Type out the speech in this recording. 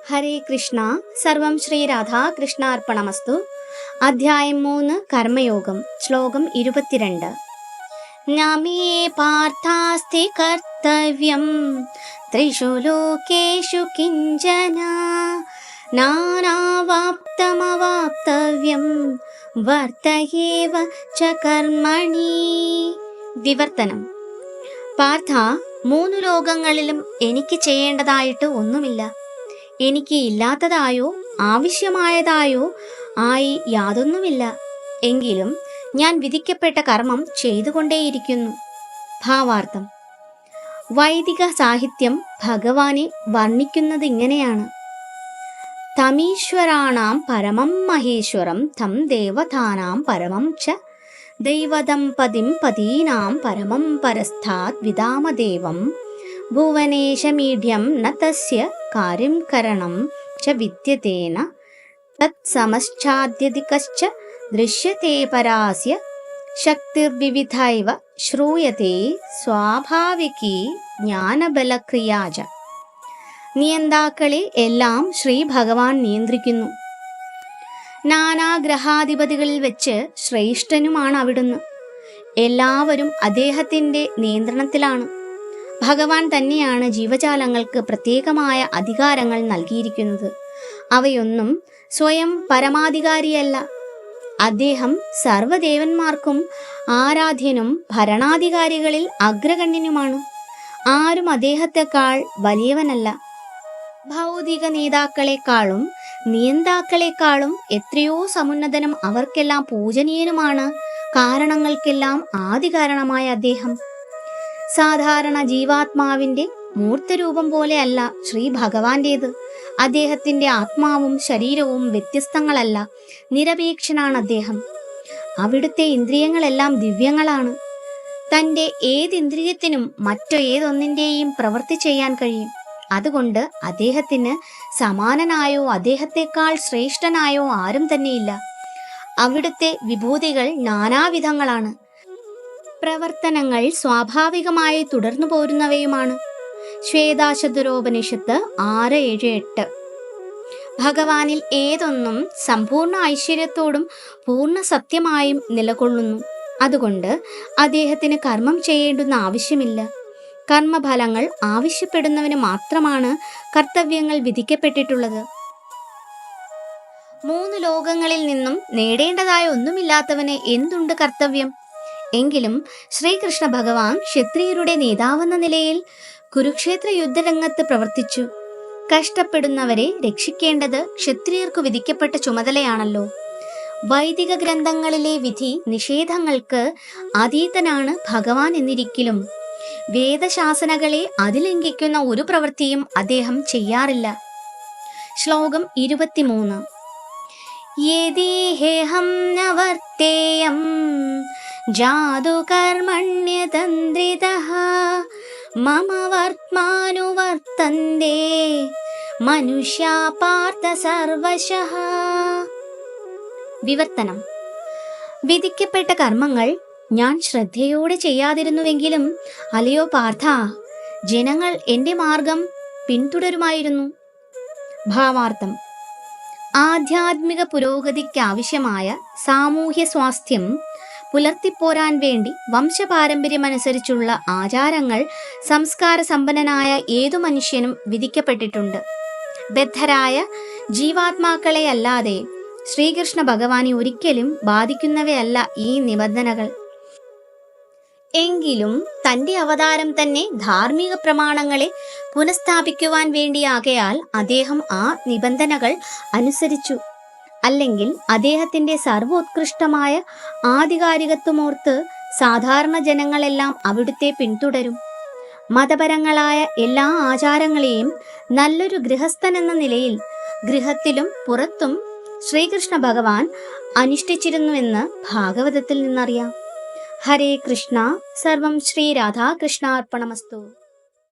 ഹരേ കൃഷ്ണ. സർവം ശ്രീ രാധാകൃഷ്ണാർപ്പണമസ്തു. അധ്യായം 3 കർമ്മയോഗം. ശ്ലോകം 22. നമേ പാർത്ഥാസ്തി കർത്തവ്യം ത്രിഷു ലോകേഷു കിഞ്ചന നാനാവാപ്തമവാപ്തവ്യം വർത്തയേവ ച കർമ്മണി. വിവർത്തനം. പാർത്ഥ, 3 ലോകങ്ങളിലും എനിക്ക് ചെയ്യേണ്ടതായിട്ട് ഒന്നുമില്ല. എനിക്ക് ഇല്ലാത്തതായോ ആവശ്യമായതായോ ആയി യാതൊന്നുമില്ല. എങ്കിലും ഞാൻ വിധിക്കപ്പെട്ട കർമ്മം ചെയ്തുകൊണ്ടേയിരിക്കുന്നു. ഭാവാർത്ഥം. വൈദിക സാഹിത്യം ഭഗവാനെ വർണ്ണിക്കുന്നത് ഇങ്ങനെയാണ്: തമീശ്വരാണാം പരമം മഹേശ്വരം തം ദേവതാനാം പരമം ച ദൈവതം പതിം പതീനാം പരമം പരസ്ഥാത് വിദാമദേവം ഭുവനേശമീഢ്യം ന തസ്യ കാര്യം കരണം ച വിദ്യതേന തത്സമശ്ചാദ്യതികശ്ച ദൃശ്യത്തെ പരാസ്യ ശക്തിർവിവിധൈവ ശ്രൂയത്തെ സ്വാഭാവികീ ജ്ഞാനബലക്രിയാച. നിയന്താക്കളെ എല്ലാം ശ്രീ ഭഗവാൻ നിയന്ത്രിക്കുന്നു. നാനാഗ്രഹാധിപതികളിൽ വെച്ച് ശ്രേഷ്ഠനുമാണ് അവിടുന്ന്. എല്ലാവരും അദ്ദേഹത്തിൻ്റെ നിയന്ത്രണത്തിലാണ്. ഭഗവാൻ തന്നെയാണ് ജീവജാലങ്ങൾക്ക് പ്രത്യേകമായ അധികാരങ്ങൾ നൽകിയിരിക്കുന്നത്. അവയൊന്നും സ്വയം പരമാധികാരിയല്ല. അദ്ദേഹം സർവ്വദേവന്മാർക്കും ആരാധ്യനും ഭരണാധികാരികളിൽ അഗ്രഗണ്യനുമാണ്. ആരും അദ്ദേഹത്തെക്കാൾ വലിയവനല്ല. ഭൗതിക നേതാക്കളെക്കാളും നിയന്താക്കളെക്കാളും എത്രയോ സമുന്നതനും അവർക്കെല്ലാം പൂജനീയനുമാണ് കാരണങ്ങൾക്കെല്ലാം ആദികാരണമായ അദ്ദേഹം. സാധാരണ ജീവാത്മാവിൻ്റെ മൂർത്തരൂപം പോലെയല്ല ശ്രീ ഭഗവാന്റേത്. അദ്ദേഹത്തിൻ്റെ ആത്മാവും ശരീരവും വ്യത്യസ്തങ്ങളല്ല, നിരപേക്ഷനാണ് അദ്ദേഹം. അവിടുത്തെ ഇന്ദ്രിയങ്ങളെല്ലാം ദിവ്യങ്ങളാണ്. തൻ്റെ ഏതിന്ദ്രിയത്തിനും മറ്റേതൊന്നിൻ്റെയും പ്രവൃത്തി ചെയ്യാൻ കഴിയും. അതുകൊണ്ട് അദ്ദേഹത്തിന് സമാനനായോ അദ്ദേഹത്തെക്കാൾ ശ്രേഷ്ഠനായോ ആരും തന്നെയില്ല. അവിടുത്തെ വിഭൂതികൾ നാനാവിധങ്ങളാണ്. പ്രവർത്തനങ്ങൾ സ്വാഭാവികമായി തുടർന്നു പോരുന്നവയുമാണ്. ശ്വേതാശതുരോപനിഷത്ത് 6-7-8. ഭഗവാനിൽ ഏതൊന്നും സമ്പൂർണ്ണ ഐശ്വര്യത്തോടും പൂർണ്ണ സത്യമായും നിലകൊള്ളുന്നു. അതുകൊണ്ട് അദ്ദേഹത്തിന് കർമ്മം ചെയ്യേണ്ടുന്ന ആവശ്യമില്ല. കർമ്മഫലങ്ങൾ ആവശ്യപ്പെടുന്നവന് മാത്രമാണ് കർത്തവ്യങ്ങൾ വിധിക്കപ്പെട്ടിട്ടുള്ളത്. 3 ലോകങ്ങളിൽ നിന്നും നേടേണ്ടതായ ഒന്നുമില്ലാത്തവന് എന്തുണ്ട് കർത്തവ്യം? എങ്കിലും ശ്രീകൃഷ്ണ ഭഗവാൻ ക്ഷത്രിയരുടെ നേതാവെന്ന നിലയിൽ കുരുക്ഷേത്ര യുദ്ധരംഗത്ത് പ്രവർത്തിച്ചു. കഷ്ടപ്പെടുന്നവരെ രക്ഷിക്കേണ്ടത് ക്ഷത്രിയർക്കു വിധിക്കപ്പെട്ട ചുമതലയാണല്ലോ. വൈദിക ഗ്രന്ഥങ്ങളിലെ വിധി നിഷേധങ്ങൾക്ക് അതീതനാണ് ഭഗവാൻ എന്നിരിക്കലും വേദശാസനകളെ അതിലംഘിക്കുന്ന ഒരു പ്രവൃത്തിയും അദ്ദേഹം ചെയ്യാറില്ല. ശ്ലോകം 23. യദീഹേഹം ന വർത്തേയം ജാതുകർമ്മണ്യതന്ത്രിതഃ മമ വർത്തമാനുവർത്തന്തേ മനുഷ്യാ പാർത്ഥ സർവശഃ. വിവർത്തനം. വിധിക്കപ്പെട്ട കർമ്മങ്ങൾ ഞാൻ ശ്രദ്ധയോടെ ചെയ്യാതിരുന്നുവെങ്കിലും അല്ലയോ പാർത്ഥ, ജനങ്ങൾ എൻ്റെ മാർഗം പിന്തുടരുമായിരുന്നു. ഭാവാർത്ഥം. ആധ്യാത്മിക പുരോഗതിക്കാവശ്യമായ സാമൂഹ്യ സ്വാസ്ഥ്യം പുലർത്തിപ്പോരാൻ വേണ്ടി വംശപാരമ്പര്യമനുസരിച്ചുള്ള ആചാരങ്ങൾ സംസ്കാര സമ്പന്നനായ ഏതു മനുഷ്യനും വിധിക്കപ്പെട്ടിട്ടുണ്ട്. ബദ്ധരായ ജീവാത്മാക്കളെ അല്ലാതെ ശ്രീകൃഷ്ണ ഭഗവാനെ ഒരിക്കലും ബാധിക്കുന്നവയല്ല ഈ നിബന്ധനകൾ. എങ്കിലും തൻ്റെ അവതാരം തന്നെ ധാർമ്മിക പ്രമാണങ്ങളെ പുനഃസ്ഥാപിക്കുവാൻ വേണ്ടിയാകയാൽ അദ്ദേഹം ആ നിബന്ധനകൾ അനുസരിച്ചു. അല്ലെങ്കിൽ അദ്ദേഹത്തിൻ്റെ സർവോത്കൃഷ്ടമായ ആധികാരികത്വമോർത്ത് സാധാരണ ജനങ്ങളെല്ലാം അവിടുത്തെ പിന്തുടരും. മതപരങ്ങളായ എല്ലാ ആചാരങ്ങളെയും നല്ലൊരു ഗൃഹസ്ഥൻ എന്ന നിലയിൽ ഗൃഹത്തിലും പുറത്തും ശ്രീകൃഷ്ണ ഭഗവാൻ അനുഷ്ഠിച്ചിരുന്നുവെന്ന് ഭാഗവതത്തിൽ നിന്നറിയാം. ഹരേ കൃഷ്ണ. സർവം ശ്രീ രാധാകൃഷ്ണാർപ്പണമസ്തു.